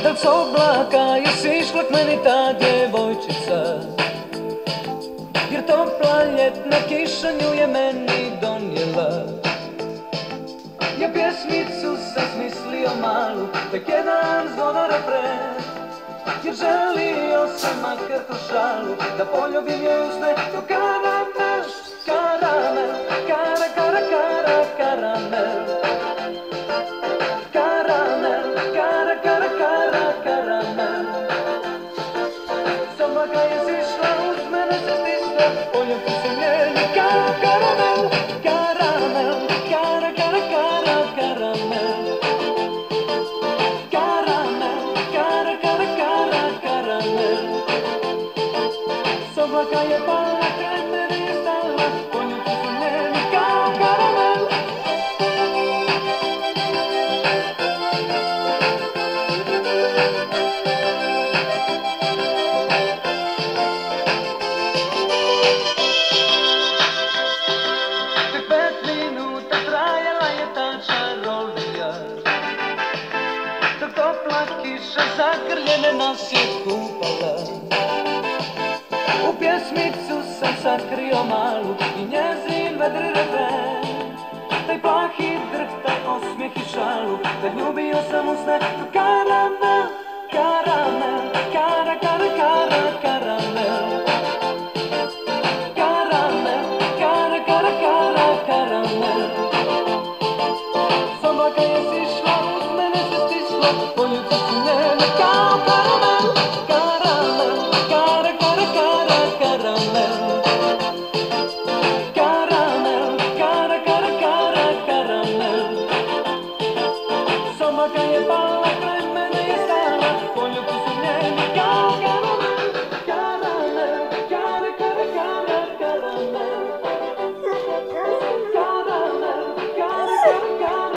Da s oblaka je sišla k meni ta djevojčica, jer topla ljetna kiša nju je meni donijela. Ja pjesmicu sam smislio malu, tek jedan zvono refren, jer želio sam makar kroz šalu da poljubim joj usne ko karamel, karamel, kara, kara, kara, karamel. Karamel, kara, kara, kara, karamel. Soblaka je sišla, uz mene se stisla, poljubi se njeni kao karamel, karamel, kara, kara, kara, karamel. Karamel, kara, kara, kara, karamel. Soblaka je pala, kraj mene je stala, poljubi se njeni kao karamel. Topla kiša zagrljene nas je kupala. U pjesmicu sam sakrio malu i njezin vedri refren, taj plahi drh, taj osmijeh i šalu, da ljubio sam usne ko karamel, karamel, kara, kara, kara, karamel. Karamel, kara, kara, kara, karamel. Soblaka je sišla, uz mene se stisla, poljubi se njene kao karamel, karamel, kara, kara, kara, karamel. Karamel, kara, kara, kara, karamel. Soblaka je pala.